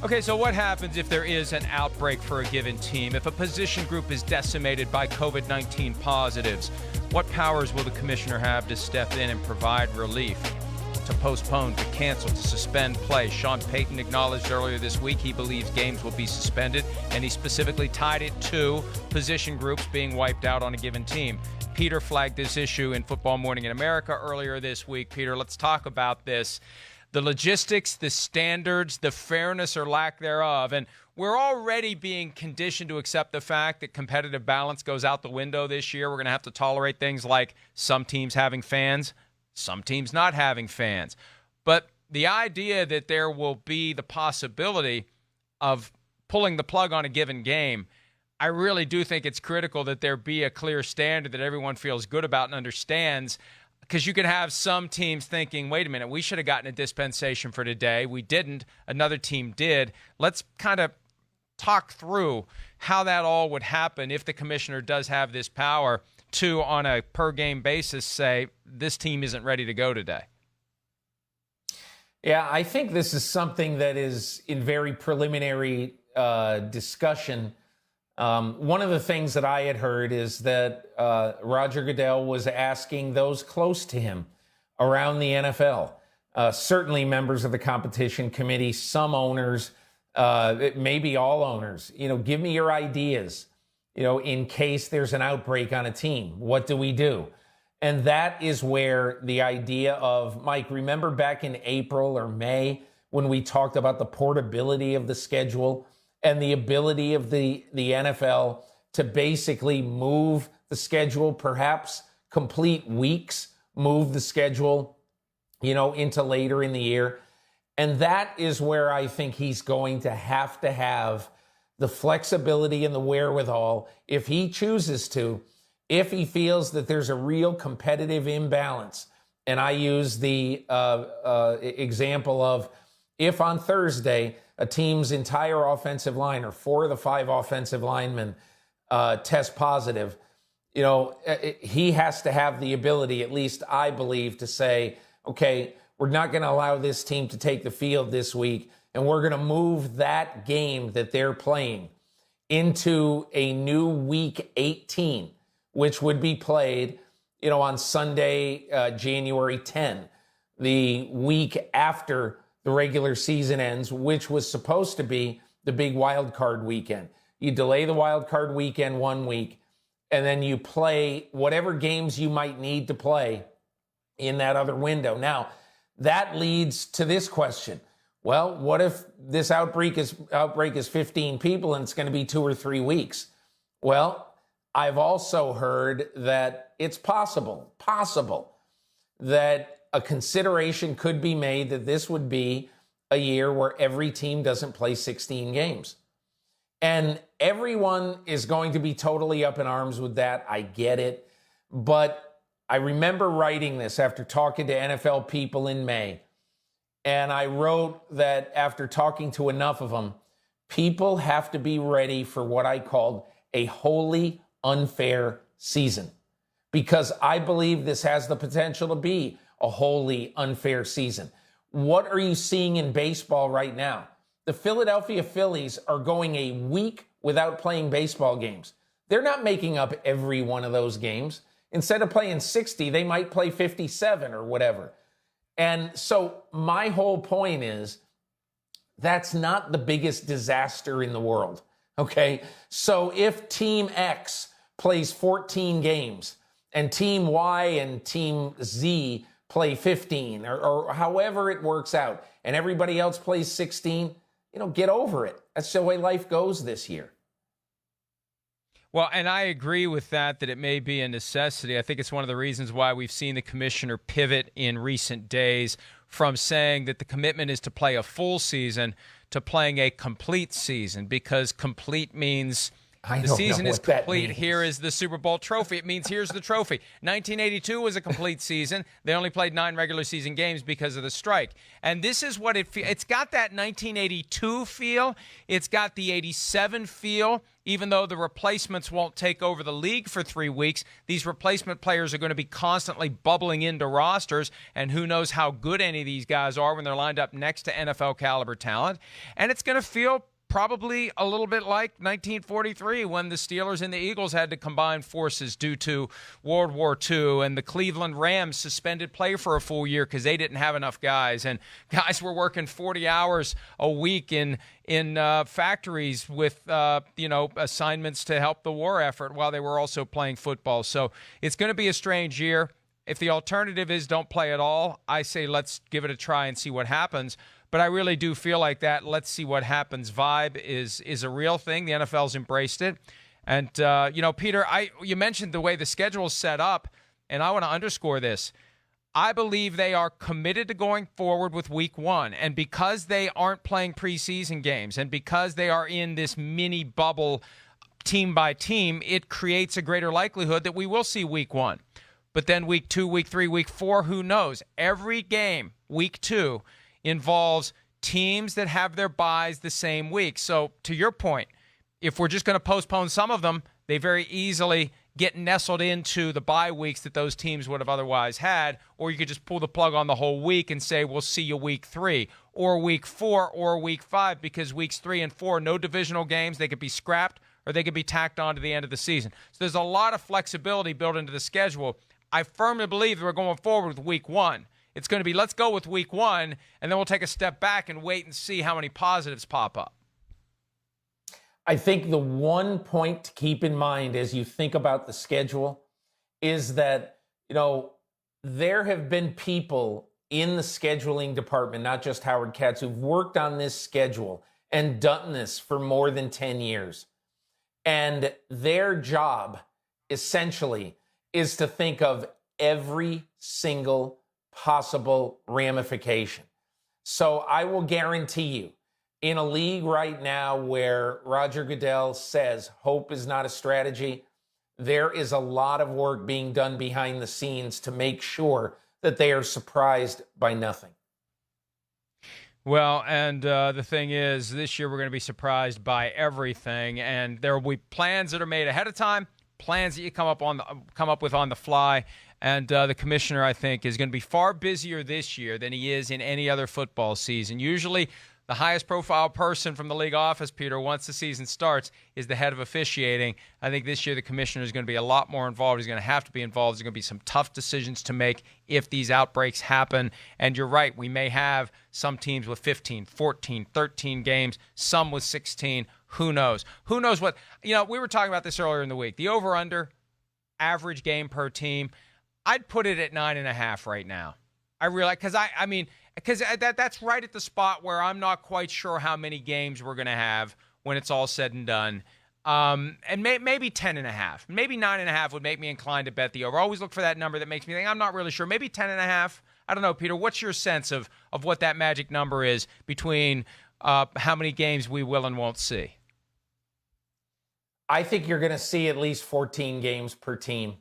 Okay, so what happens if there is an outbreak for a given team? If a position group is decimated by COVID-19 positives, what powers will the commissioner have to step in and provide relief? To postpone, to cancel, to suspend play. Sean Payton acknowledged earlier this week he believes games will be suspended, and he specifically tied it to position groups being wiped out on a given team. Peter flagged this issue in Football Morning in America earlier this week. Peter, let's talk about this. The logistics, the standards, the fairness or lack thereof. And we're already being conditioned to accept the fact that competitive balance goes out the window this year. We're going to have to tolerate things like some teams having fans, some teams not having fans. But the idea that there will be the possibility of pulling the plug on a given game, I really do think it's critical that there be a clear standard that everyone feels good about and understands. Because you could have some teams thinking, wait a minute, we should have gotten a dispensation for today. We didn't. Another team did. Let's kind of talk through how that all would happen if the commissioner does have this power to, on a per-game basis, say, this team isn't ready to go today. Yeah, I think this is something that is in very preliminary discussion. One of the things that I had heard is that Roger Goodell was asking those close to him around the NFL, certainly members of the competition committee, some owners, maybe all owners, give me your ideas, in case there's an outbreak on a team. What do we do? And that is where the idea of, Mike, remember back in April or May when we talked about the portability of the schedule and the ability of the NFL to basically move the schedule, perhaps complete weeks, move the schedule, into later in the year. And that is where I think he's going to have the flexibility and the wherewithal, if he chooses to, if he feels that there's a real competitive imbalance. And I use the example of if on Thursday a team's entire offensive line or 4 of the 5 offensive linemen test positive, he has to have the ability, at least I believe, to say, okay, we're not going to allow this team to take the field this week, and we're going to move that game that they're playing into a new week 18, which would be played, on Sunday, January 10, the week after the regular season ends, which was supposed to be the big wild card weekend. You delay the wild card weekend 1 week, and then you play whatever games you might need to play in that other window. Now, that leads to this question. Well, what if this outbreak is 15 people and it's going to be 2 or 3 weeks? Well, I've also heard that it's possible that a consideration could be made that this would be a year where every team doesn't play 16 games. And everyone is going to be totally up in arms with that. I get it. But I remember writing this after talking to NFL people in May. And I wrote that after talking to enough of them, people have to be ready for what I called a wholly unfair season. Because I believe this has the potential to be a wholly unfair season. What are you seeing in baseball right now? The Philadelphia Phillies are going a week without playing baseball games. They're not making up every one of those games. Instead of playing 60, they might play 57 or whatever. And so my whole point is that's not the biggest disaster in the world, okay? So if Team X plays 14 games and Team Y and Team Z play 15 or however it works out, and everybody else plays 16, get over it. That's the way life goes this year. Well, and I agree with that it may be a necessity. I think it's one of the reasons why we've seen the commissioner pivot in recent days from saying that the commitment is to play a full season to playing a complete season, because complete means I The don't season know is what that complete. means. Here is the Super Bowl trophy. It means here's the trophy. 1982 was a complete season. They only played 9 regular season games because of the strike. And this is what it's got that 1982 feel. It's got the 87 feel. Even though the replacements won't take over the league for 3 weeks, these replacement players are going to be constantly bubbling into rosters, and who knows how good any of these guys are when they're lined up next to NFL caliber talent. And it's going to feel probably a little bit like 1943 when the Steelers and the Eagles had to combine forces due to World War II, and the Cleveland Rams suspended play for a full year because they didn't have enough guys, and guys were working 40 hours a week in factories with assignments to help the war effort while they were also playing football. So it's going to be a strange year. If the alternative is don't play at all, I say let's give it a try and see what happens. But I really do feel like that let's see what happens vibe is a real thing. The NFL's embraced it. And, Peter, you mentioned the way the schedule is set up, and I want to underscore this. I believe they are committed to going forward with week 1. And because they aren't playing preseason games and because they are in this mini bubble team by team, it creates a greater likelihood that we will see week 1. But then week 2, week 3, week 4, who knows? Every game, week 2, involves teams that have their byes the same week. So to your point, if we're just going to postpone some of them, they very easily get nestled into the bye weeks that those teams would have otherwise had, or you could just pull the plug on the whole week and say, we'll see you week 3 or week 4 or week 5, because weeks 3 and 4, no divisional games. They could be scrapped or they could be tacked on to the end of the season. So there's a lot of flexibility built into the schedule. I firmly believe that we're going forward with week 1. It's going to be, let's go with week 1, and then we'll take a step back and wait and see how many positives pop up. I think the one point to keep in mind as you think about the schedule is that, there have been people in the scheduling department, not just Howard Katz, who've worked on this schedule and done this for more than 10 years. And their job, essentially, is to think of every single possible ramification. So I will guarantee you, in a league right now where Roger Goodell says hope is not a strategy, there is a lot of work being done behind the scenes to make sure that they are surprised by nothing. Well, and the thing is, this year we're going to be surprised by everything, and there will be plans that are made ahead of time, plans that you come up with on the fly. And the commissioner, I think, is going to be far busier this year than he is in any other football season. Usually, the highest profile person from the league office, Peter, once the season starts, is the head of officiating. I think this year the commissioner is going to be a lot more involved. He's going to have to be involved. There's going to be some tough decisions to make if these outbreaks happen. And you're right, we may have some teams with 15, 14, 13 games, some with 16. Who knows? Who knows what? We were talking about this earlier in the week. The over-under, average game per team, I'd put it at 9.5 right now. I realize because that's right at the spot where I'm not quite sure how many games we're going to have when it's all said and done. And maybe 10.5, maybe 9.5 would make me inclined to bet the over. I always look for that number that makes me think I'm not really sure. Maybe 10.5. I don't know, Peter. What's your sense of what that magic number is between how many games we will and won't see? I think you're going to see at least 14 games per team.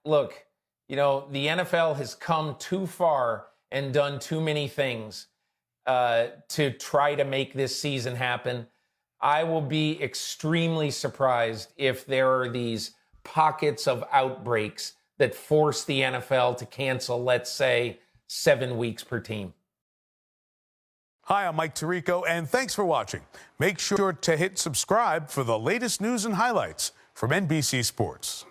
Look, the NFL has come too far and done too many things to try to make this season happen. I will be extremely surprised if there are these pockets of outbreaks that force the NFL to cancel, let's say, 7 weeks per team. Hi, I'm Mike Tirico, and thanks for watching. Make sure to hit subscribe for the latest news and highlights from NBC Sports.